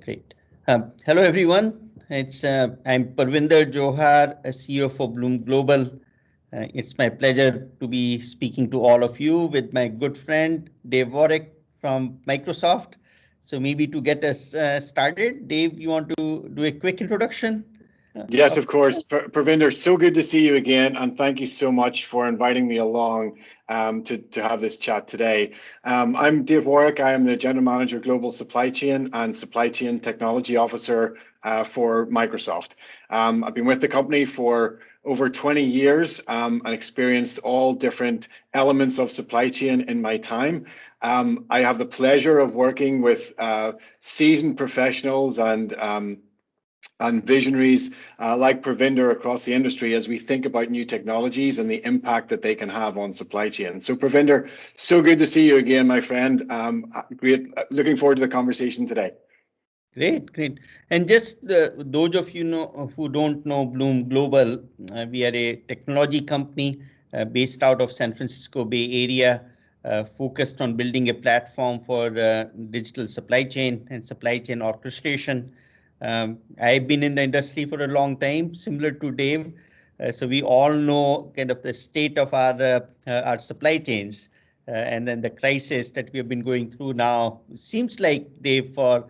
Great. Hello, everyone. I'm Parvinder Johar, a CEO for Bloom Global. It's my pleasure to be speaking to all of you with my good friend Dave Warwick from Microsoft. So maybe to get us started, Dave, you want to do a quick introduction? Yes, of course. Parvinder, so good to see you again, and thank you so much for inviting me along to have this chat today. I'm Dave Warwick. I am the General Manager, Global Supply Chain and Supply Chain Technology Officer for Microsoft. I've been with the company for over 20 years and experienced all different elements of supply chain in my time. I have the pleasure of working with seasoned professionals and visionaries like Parvinder across the industry as we think about new technologies and the impact that they can have on supply chain. So Parvinder, so good to see you again, my friend. Great, looking forward to the conversation today. Great. And just those of you who don't know Bloom Global, we are a technology company based out of San Francisco Bay Area, focused on building a platform for digital supply chain and supply chain orchestration. I've been in the industry for a long time, similar to Dave. So we all know kind of the state of our supply chains, and then the crisis that we have been going through now. Seems like, Dave, for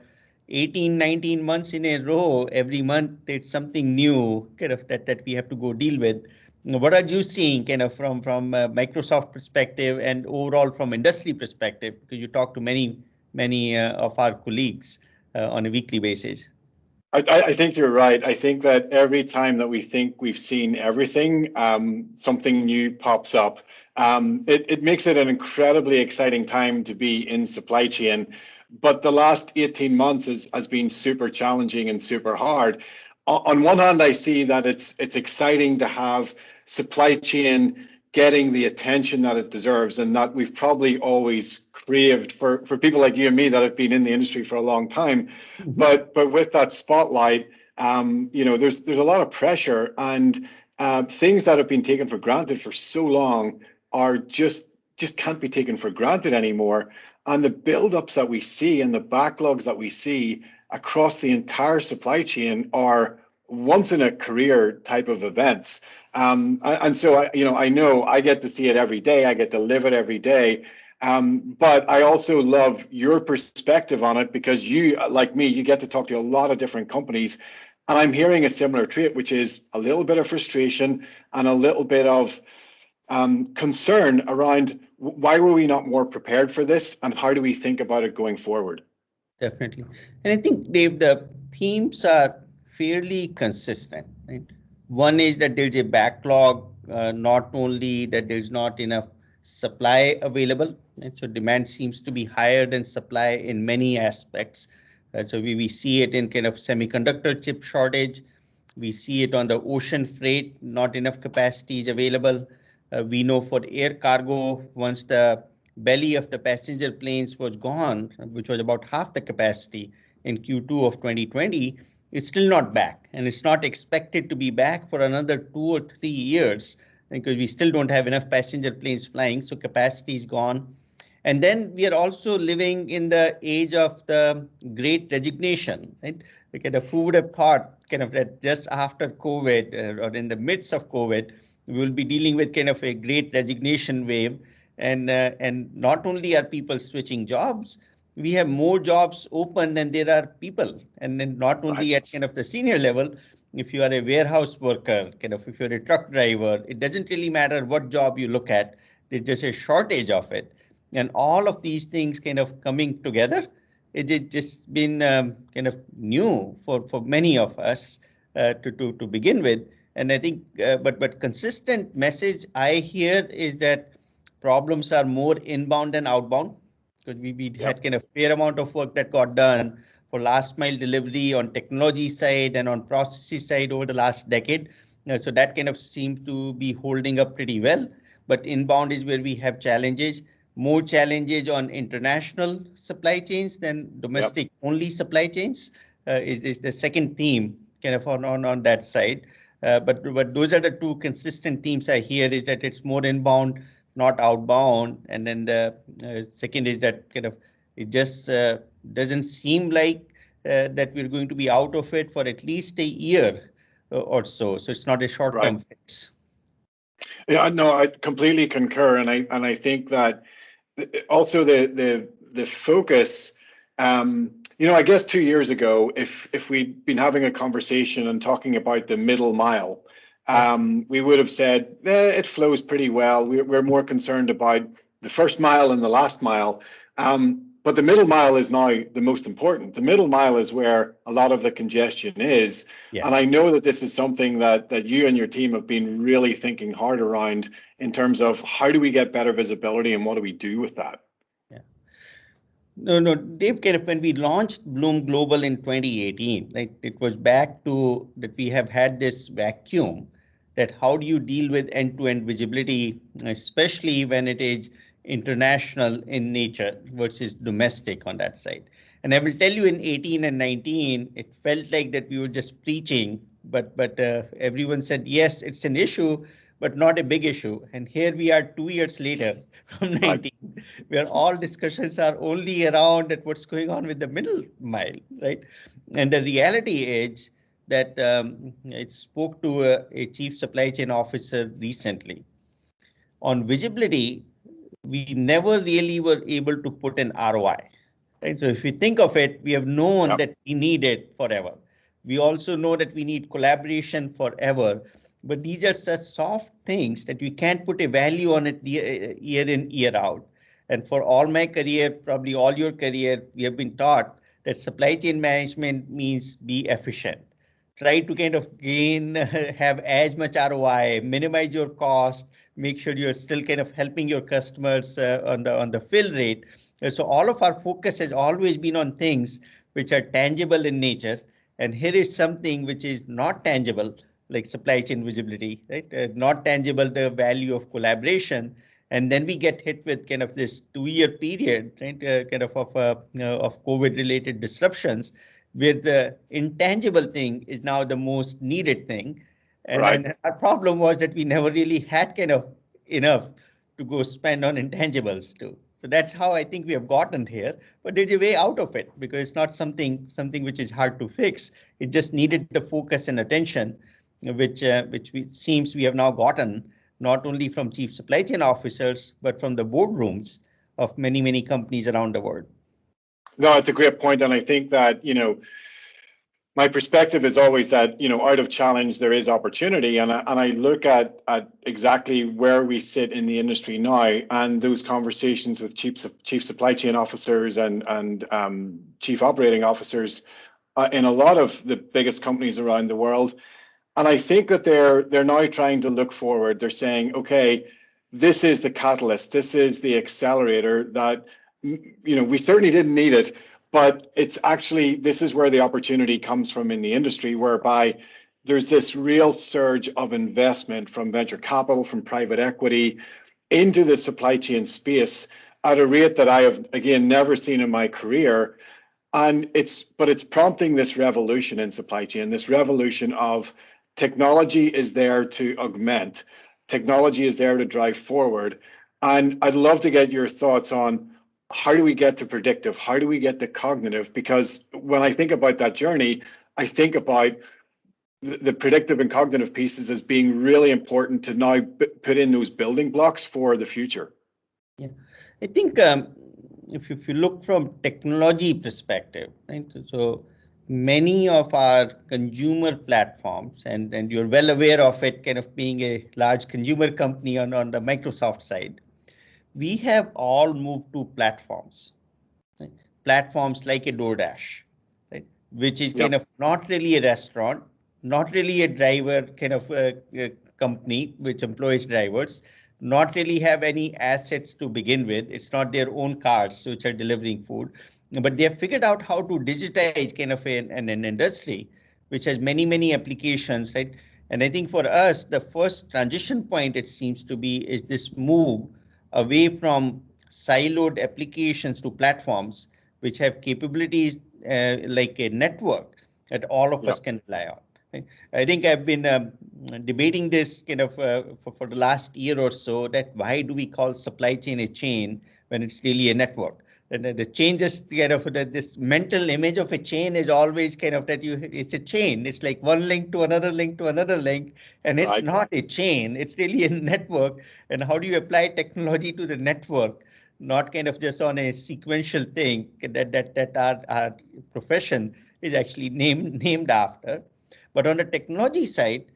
18, 19 months in a row, every month it's something new kind of that we have to go deal with. What are you seeing kind of from Microsoft perspective and overall from industry perspective? Because you talk to many of our colleagues on a weekly basis. I think you're right. I think that every time that we think we've seen everything, something new pops up. It makes it an incredibly exciting time to be in supply chain. But the last 18 months has been super challenging and super hard. On one hand, I see that it's exciting to have supply chain getting the attention that it deserves, and that we've probably always craved for people like you and me that have been in the industry for a long time. But with that spotlight, there's a lot of pressure, and things that have been taken for granted for so long are just can't be taken for granted anymore. And the buildups that we see and the backlogs that we see across the entire supply chain are once in a career type of events. And so I know I get to see it every day. I get to live it every day. But I also love your perspective on it, because you, like me, you get to talk to a lot of different companies. And I'm hearing a similar trait, which is a little bit of frustration and a little bit of concern around why were we not more prepared for this, and how do we think about it going forward? Definitely. And I think, Dave, the themes are fairly consistent. Right? One is that there's a backlog, not only that there's not enough supply available, and so demand seems to be higher than supply in many aspects. So we see it in kind of semiconductor chip shortage. We see it on the ocean freight, not enough capacity is available. We know for air cargo, once the belly of the passenger planes was gone, which was about half the capacity in Q2 of 2020, it's still not back, and it's not expected to be back for another 2 or 3 years, because we still don't have enough passenger planes flying, so capacity is gone. And then we are also living in the age of the Great Resignation, right? Like, who would have thought kind of that just after COVID or in the midst of COVID, we will be dealing with kind of a Great Resignation wave. And not only are people switching jobs, we have more jobs open than there are people. And then not only at kind of the senior level, if you are a warehouse worker, kind of if you're a truck driver, it doesn't really matter what job you look at, there's just a shortage of it. And all of these things kind of coming together, it's just been kind of new for many of us to begin with. And I think, but consistent message I hear is that problems are more inbound than outbound, because we had kind of fair amount of work that got done for last mile delivery on technology side and on processes side over the last decade. So that kind of seems to be holding up pretty well. But inbound is where we have challenges, more challenges on international supply chains than domestic only supply chains is the second theme kind of on that side. But those are the two consistent themes I hear, is that it's more inbound, not outbound. And then the second is that kind of it just doesn't seem like that we're going to be out of it for at least a year or so. So it's not a short-term fix. Yeah, no, I completely concur, and I think that also the focus. I guess 2 years ago, if we'd been having a conversation and talking about the middle mile, we would have said it flows pretty well. We're more concerned about the first mile and the last mile. But the middle mile is now the most important. The middle mile is where a lot of the congestion is. Yeah. And I know that this is something that you and your team have been really thinking hard around in terms of how do we get better visibility and what do we do with that? Yeah. No, Dave, kind of when we launched Bloom Global in 2018, right, it was back to that we have had this vacuum that how do you deal with end-to-end visibility, especially when it is international in nature versus domestic on that side. And I will tell you in 18 and 19, it felt like that we were just preaching, but everyone said, yes, it's an issue, but not a big issue. And here we are 2 years later from 19, where all discussions are only around at what's going on with the middle mile, right? And the reality is that I spoke to a chief supply chain officer recently. On visibility, we never really were able to put an ROI. Right? So if we think of it, we have known that we need it forever. We also know that we need collaboration forever. But these are such soft things that we can't put a value on it year in, year out. And for all my career, probably all your career, we have been taught that supply chain management means be efficient. Try to kind of have as much ROI, minimize your cost, make sure you're still kind of helping your customers on the fill rate. So all of our focus has always been on things which are tangible in nature. And here is something which is not tangible, like supply chain visibility, right? Not tangible, the value of collaboration. And then we get hit with kind of this 2-year period, right? Kind of COVID-related disruptions, where the intangible thing is now the most needed thing. And our problem was that we never really had kind of enough to go spend on intangibles too. So that's how I think we have gotten here, but there's a way out of it because it's not something which is hard to fix. It just needed the focus and attention, which seems we have now gotten not only from chief supply chain officers, but from the boardrooms of many, many companies around the world. No, it's a great point. And I think that, my perspective is always that, out of challenge, there is opportunity. And I look at exactly where we sit in the industry now and those conversations with chief supply chain officers and chief operating officers in a lot of the biggest companies around the world. And I think that they're now trying to look forward. They're saying, okay, this is the catalyst. This is the accelerator that, we certainly didn't need it. But it's actually, this is where the opportunity comes from in the industry, whereby there's this real surge of investment from venture capital, from private equity into the supply chain space at a rate that I have, again, never seen in my career. And it's prompting this revolution in supply chain, this revolution of technology is there to augment, technology is there to drive forward. And I'd love to get your thoughts on how do we get to predictive? How do we get to cognitive? Because when I think about that journey, I think about the predictive and cognitive pieces as being really important to now put in those building blocks for the future. Yeah, I think if you look from technology perspective, right? So many of our consumer platforms, and you're well aware of it, kind of being a large consumer company on the Microsoft side, we have all moved to platforms, right? Platforms like a DoorDash, right? Which is kind of not really a restaurant, not really a driver kind of a company which employs drivers, not really have any assets to begin with. It's not their own cars which are delivering food, but they have figured out how to digitize kind of an industry which has many, many applications, right? And I think for us, the first transition point, it seems to be, is this move away from siloed applications to platforms which have capabilities like a network that all of us can rely on. Right? I think I've been debating this kind of for the last year or so, that why do we call supply chain a chain when it's really a network? And the changes kind of this mental image of a chain is always kind of that it's a chain. It's like one link to another link to another link, and it's Right. not a chain. It's really a network. And how do you apply technology to the network? Not kind of just on a sequential thing that our profession is actually named after. But on the technology side,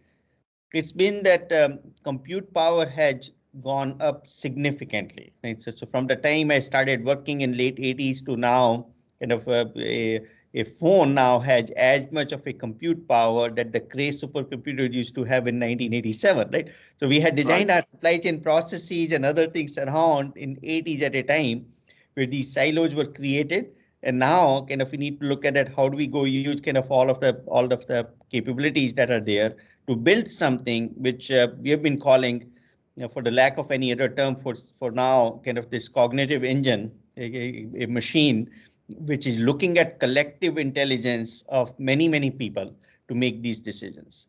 it's been that compute power has gone up significantly. Right? So from the time I started working in late 80s to now, kind of a phone now has as much of a compute power that the Cray supercomputer used to have in 1987, right? So we had designed our supply chain processes and other things around in 80s at a time where these silos were created. And now kind of we need to look at it, how do we go use kind of all of the capabilities that are there to build something which we have been calling, for the lack of any other term for now, kind of this cognitive engine, a machine which is looking at collective intelligence of many people to make these decisions.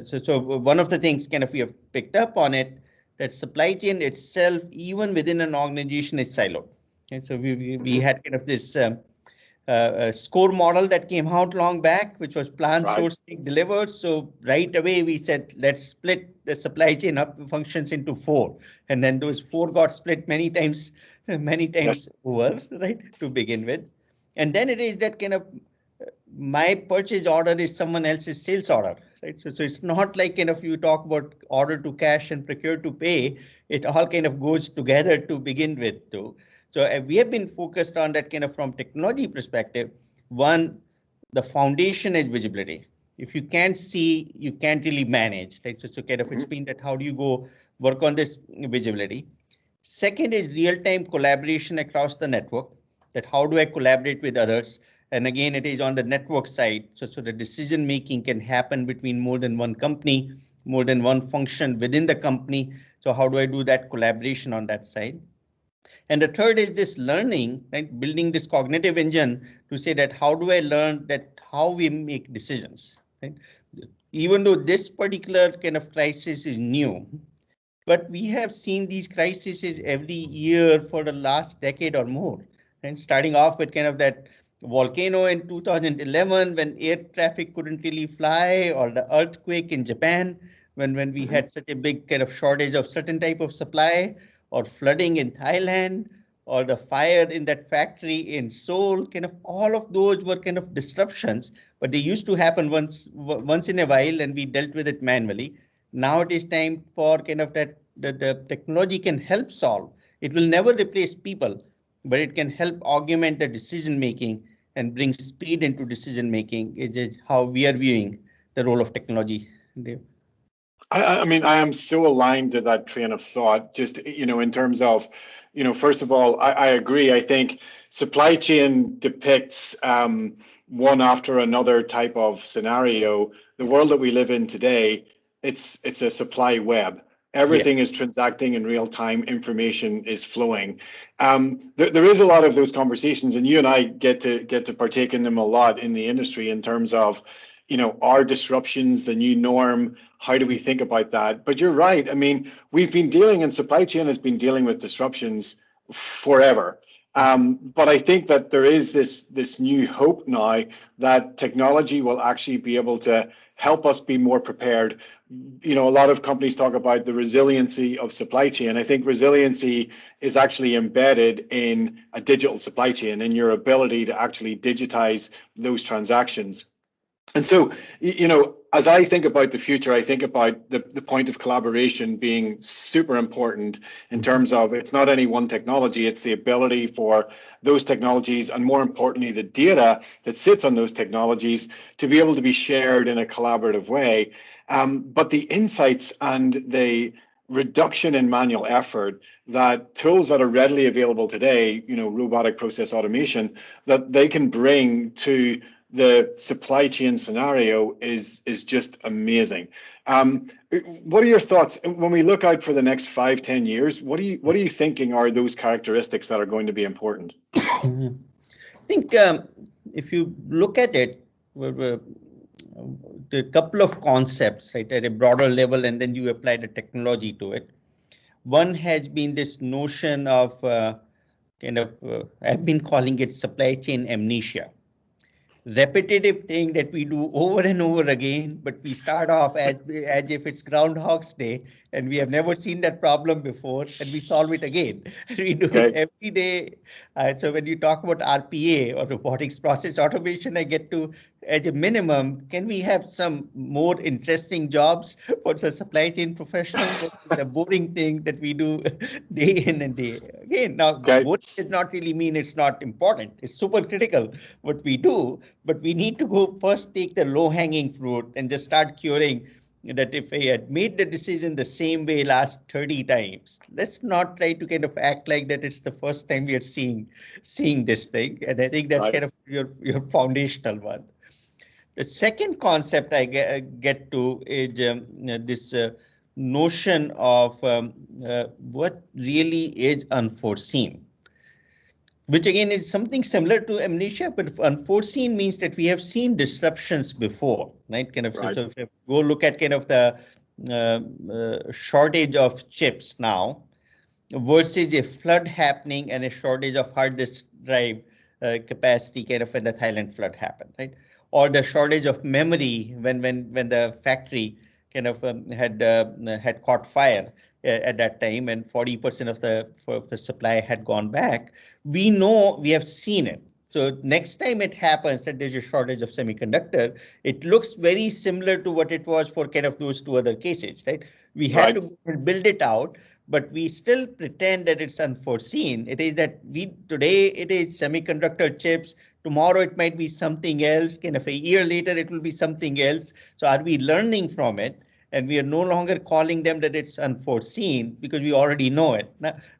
So one of the things kind of we have picked up on it, that supply chain itself, even within an organization, is siloed. And so we had kind of this a score model that came out long back, which was plan, source, delivered. So right away we said, let's split the supply chain up functions into 4. And then those 4 got split many times over, right, to begin with. And then it is that kind of my purchase order is someone else's sales order, right? So it's not like kind of you talk about order to cash and procure to pay. It all kind of goes together to begin with too. So we have been focused on that kind of from technology perspective. One, the foundation is visibility. If you can't see, you can't really manage, right? So kind of it's been that how do you go work on this visibility? Second is real-time collaboration across the network, that how do I collaborate with others? And again, it is on the network side. So the decision making can happen between more than one company, more than one function within the company. So how do I do that collaboration on that side? And the third is this learning, right? Building this cognitive engine to say that how do I learn that how we make decisions, right? Even though this particular kind of crisis is new, but we have seen these crises every year for the last decade or more. And starting off with kind of that volcano in 2011 when air traffic couldn't really fly, or the earthquake in Japan when we had such a big kind of shortage of certain type of supply, or flooding in Thailand, or the fire in that factory in Seoul. Kind of all of those were kind of disruptions, but they used to happen once in a while and we dealt with it manually. Now it is time for kind of that the technology can help solve. It will never replace people, but it can help augment the decision making and bring speed into decision making. It is how we are viewing the role of technology, Dave. I mean, I am so aligned to that train of thought, just, in terms of, first of all, I agree. I think supply chain depicts one after another type of scenario. The world that we live in today, it's a supply web. Everything is transacting in real time. Information is flowing. There is a lot of those conversations, and you and I get to partake in them a lot in the industry in terms of, are disruptions the new norm? How do we think about that? But you're right. I mean, supply chain has been dealing with disruptions forever. But I think that there is this new hope now that technology will actually be able to help us be more prepared. A lot of companies talk about the resiliency of supply chain. I think resiliency is actually embedded in a digital supply chain and your ability to actually digitize those transactions. And so, as I think about the future, I think about the point of collaboration being super important in terms of it's not any one technology, it's the ability for those technologies, and more importantly, the data that sits on those technologies, to be able to be shared in a collaborative way. But the insights and the reduction in manual effort, that tools that are readily available today, robotic process automation, that they can bring to the supply chain scenario is just amazing. What are your thoughts when we look out for the next 5-10 years? What are you thinking are those characteristics that are going to be important? I think if you look at it, the couple of concepts, right, at a broader level, and then you apply the technology to it. One has been this notion of I've been calling it supply chain amnesia. Repetitive thing that we do over and over again, but we start off as if it's Groundhog's Day and we have never seen that problem before and we solve it again. We do it every day. So when you talk about RPA or robotics process automation, I get to, as a minimum, can we have some more interesting jobs for the supply chain professional? The boring thing that we do day in and day again. Now, boring does not really mean it's not important. It's super critical what we do, but we need to go first take the low-hanging fruit and just start curing that. If I had made the decision the same way last 30 times, let's not try to kind of act like that it's the first time we are seeing this thing. And I think that's kind of your foundational one. The second concept I get to is this notion of what really is unforeseen, which again is something similar to amnesia, but unforeseen means that we have seen disruptions before, right? So if you go look at kind of the shortage of chips now versus a flood happening and a shortage of hard disk drive capacity kind of when the Thailand flood happened, right? Or the shortage of memory when the factory kind of had caught fire at that time and 40% of the supply had gone back. We know, we have seen it. So next time it happens that there's a shortage of semiconductor, it looks very similar to what it was for kind of those two other cases, right? We had to build it out, but we still pretend that it's unforeseen. It is that today it is semiconductor chips. Tomorrow it might be something else. Kind of a year later it will be something else. So are we learning from it? And we are no longer calling them that it's unforeseen because we already know it,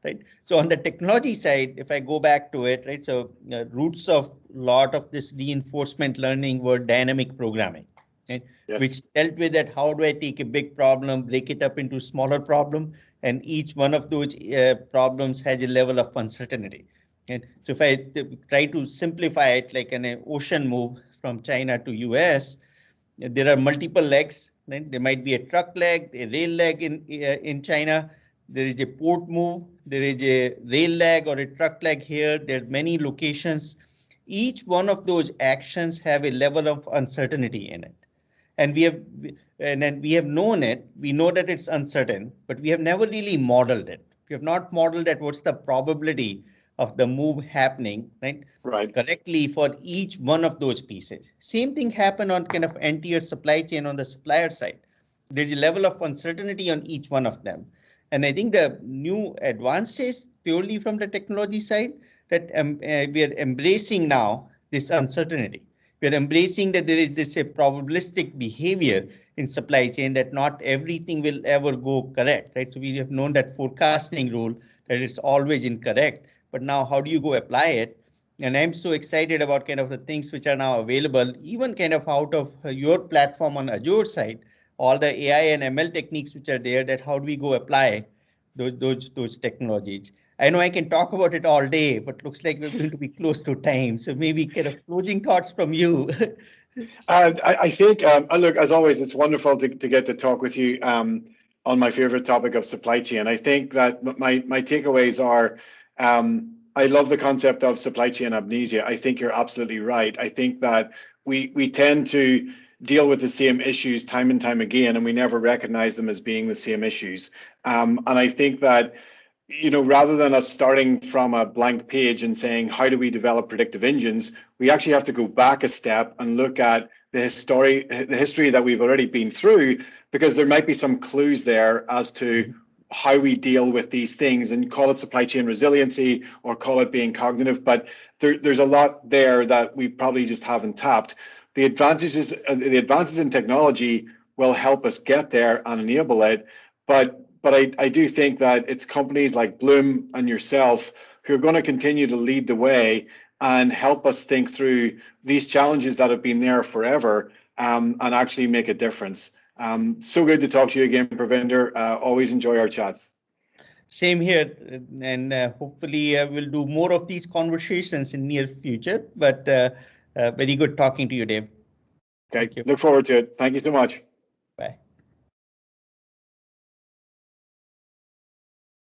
right? So on the technology side, if I go back to it, right? So roots of a lot of this reinforcement learning were dynamic programming, right? Which dealt with that. How do I take a big problem, break it up into smaller problem, and each one of those problems has a level of uncertainty. And so if I try to simplify it, like an ocean move from China to US, there are multiple legs. Right? There might be a truck leg, a rail leg in China. There is a port move. There is a rail leg or a truck leg here. There are many locations. Each one of those actions have a level of uncertainty in it. And we have known it. We know that it's uncertain, but we have never really modeled it. We have not modeled that what's the probability of the move happening, right? Correctly for each one of those pieces. Same thing happened on kind of entire supply chain on the supplier side. There's a level of uncertainty on each one of them. And I think the new advances purely from the technology side that we are embracing now this uncertainty. We are embracing that there is this probabilistic behavior in supply chain that not everything will ever go correct, right? So we have known that forecasting rule that it's always incorrect, but now how do you go apply it? And I'm so excited about kind of the things which are now available, even kind of out of your platform on Azure side, all the AI and ML techniques which are there, that how do we go apply those technologies? I know I can talk about it all day, but looks like we're going to be close to time. So maybe kind of closing thoughts from you. I think, look, as always, it's wonderful to get to talk with you on my favorite topic of supply chain. I think that my takeaways are, I love the concept of supply chain amnesia. I think you're absolutely right. I think that we tend to deal with the same issues time and time again, and we never recognize them as being the same issues. And I think that, you know, rather than us starting from a blank page and saying, how do we develop predictive engines, we actually have to go back a step and look at the history that we've already been through, because there might be some clues there as to how we deal with these things, and call it supply chain resiliency or call it being cognitive. But there's a lot there that we probably just haven't tapped. The advances in technology will help us get there and enable it. But I do think that it's companies like Bloom and yourself who are going to continue to lead the way and help us think through these challenges that have been there forever, and actually make a difference. So good to talk to you again, Pravinder. Always enjoy our chats. Same here, and hopefully we'll do more of these conversations in near future. But very good talking to you, Dave. Okay, look forward to it. Thank you so much.